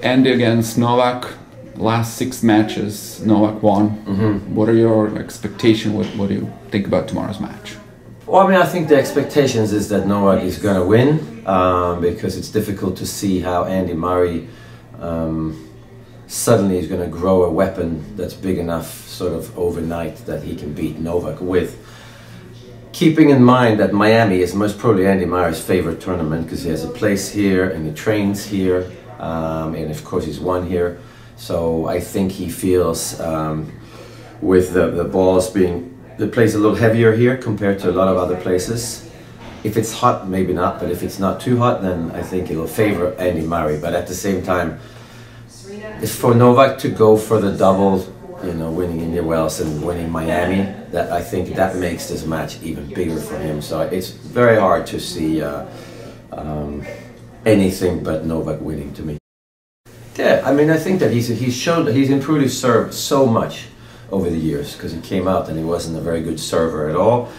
Andy against Novak, last 6 matches, Novak won. What are your expectations? What do you think about tomorrow's match? Well, I mean, I think the expectations is that Novak is going to win because it's difficult to see how Andy Murray suddenly is going to grow a weapon that's big enough sort of overnight that he can beat Novak with. Keeping in mind that Miami is most probably Andy Murray's favorite tournament because he has a place here and he trains here and of course he's won here. So I think he feels with the balls being, the place a little heavier here compared to a lot of other places. If it's hot, maybe not, but if it's not too hot, then I think it'll favor Andy Murray. But at the same time, it's for Novak to go for the double, you know, winning India Wells and winning Miami, that I think that makes this match even bigger for him. So it's very hard to see anything but Novak winning to me. Yeah, I mean, I think that he's improved his serve so much over the years because he came out and he wasn't a very good server at all.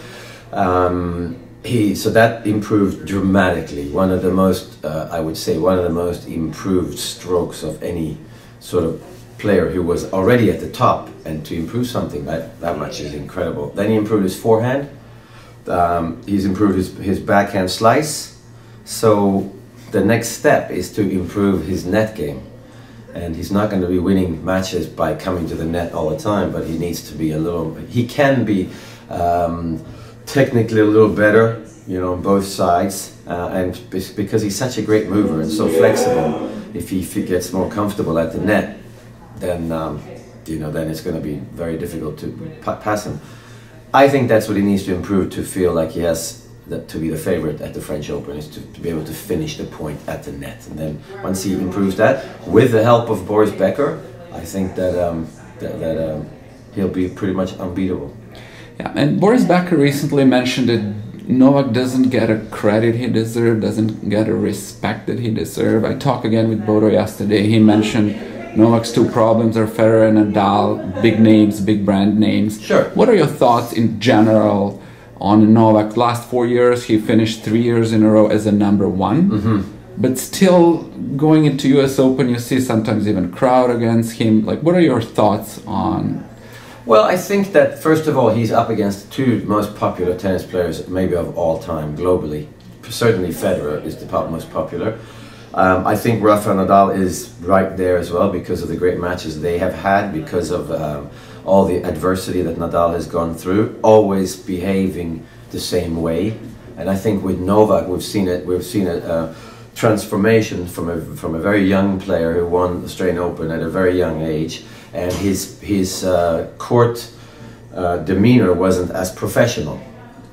So that improved dramatically. One of the most, I would say, one of the most improved strokes of any sort of player who was already at the top, and to improve something that much is incredible. Then he improved his forehand. He's improved his backhand slice. So the next step is to improve his net game. And he's not going to be winning matches by coming to the net all the time, but he needs to be a little, he can be technically a little better, you know, on both sides. And because he's such a great mover and so flexible, if he gets more comfortable at the net, then, you know, then it's going to be very difficult to pass him. I think that's what he needs to improve to feel like he has to be the favorite at the French Open, is to be able to finish the point at the net. And then once he improves that, with the help of Boris Becker, I think that he'll be pretty much unbeatable. Yeah, and Boris Becker recently mentioned that Novak doesn't get a credit he deserves, doesn't get a respect that he deserves. I talked again with Bodo yesterday. He mentioned Novak's 2 problems are Federer and Nadal, big names, big brand names. Sure. What are your thoughts in general on Novak? Last 4 years, he finished 3 years in a row as a #1. But still, going into US Open, you see sometimes even crowd against him. Like, what are your thoughts on? Well, I think that first of all, he's up against the 2 most popular tennis players, maybe of all time globally. Certainly Federer is the most popular. I think Rafa Nadal is right there as well because of the great matches they have had, because of all the adversity that Nadal has gone through, always behaving the same way. And I think with Novak, we've seen a transformation from a very young player who won the Australian Open at a very young age, and his court demeanor wasn't as professional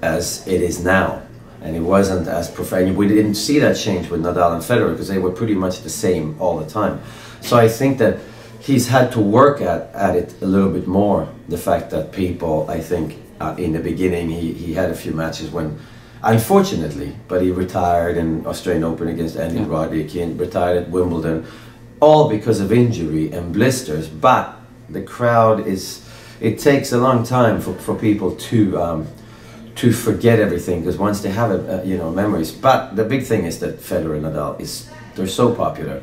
as it is now. And it wasn't as professional. We didn't see that change with Nadal and Federer because they were pretty much the same all the time. So I think that he's had to work at it a little bit more. The fact that people, I think, in the beginning, he had a few matches when, unfortunately, but he retired in Australian Open against Andy Roddick, he retired at Wimbledon, all because of injury and blisters. But the crowd it takes a long time for people to forget everything, because once they have you know, memories. But the big thing is that Federer and Nadal they're so popular.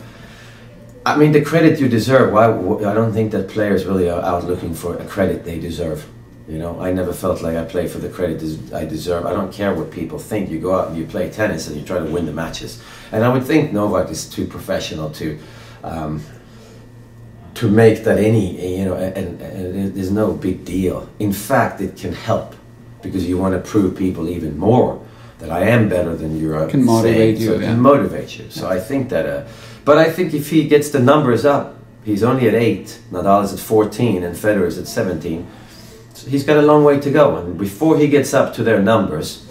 I mean, the credit you deserve. I don't think that players really are out looking for a credit they deserve. You know, I never felt like I play for the credit I deserve. I don't care what people think. You go out and you play tennis and you try to win the matches. And I would think Novak is too professional to make that any, you know, and there's no big deal. In fact, it can help, because you want to prove people even more that I am better than you are. Can motivate you. So it can motivate you. So I think that, but I think if he gets the numbers up, he's only at 8, Nadal is at 14, and Federer is at 17. So he's got a long way to go, and before he gets up to their numbers,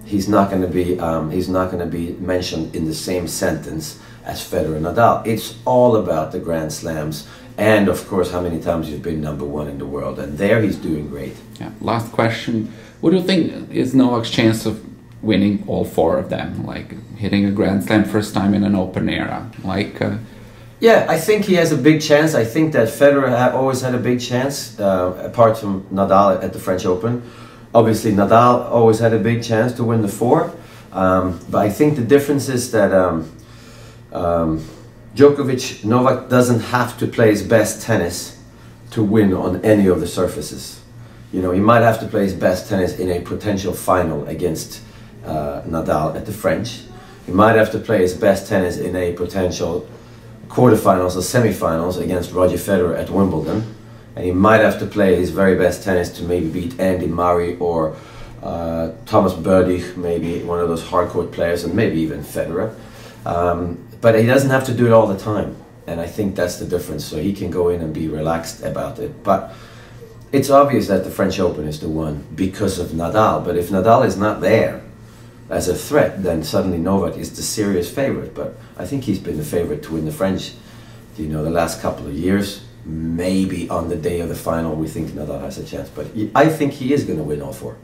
he's not going to be mentioned in the same sentence as Federer and Nadal. It's all about the Grand Slams. And of course, how many times you've been #1 in the world, and there he's doing great. Yeah. Last question: what do you think is Novak's chance of winning all 4 of them? Like hitting a Grand Slam first time in an Open era? Like. Yeah, I think he has a big chance. I think that Federer always had a big chance, apart from Nadal at the French Open. Obviously, Nadal always had a big chance to win the 4. But I think the difference is that Djokovic, Novak doesn't have to play his best tennis to win on any of the surfaces. You know, he might have to play his best tennis in a potential final against Nadal at the French. He might have to play his best tennis in a potential quarterfinals or semifinals against Roger Federer at Wimbledon. And he might have to play his very best tennis to maybe beat Andy Murray or Thomas Berdych, maybe one of those hardcourt players, and maybe even Federer. But he doesn't have to do it all the time. And I think that's the difference. So he can go in and be relaxed about it. But it's obvious that the French Open is the one because of Nadal. But if Nadal is not there as a threat, then suddenly Novak is the serious favorite. But I think he's been the favorite to win the French, you know, the last couple of years. Maybe on the day of the final we think Nadal has a chance. But I think he is going to win all four.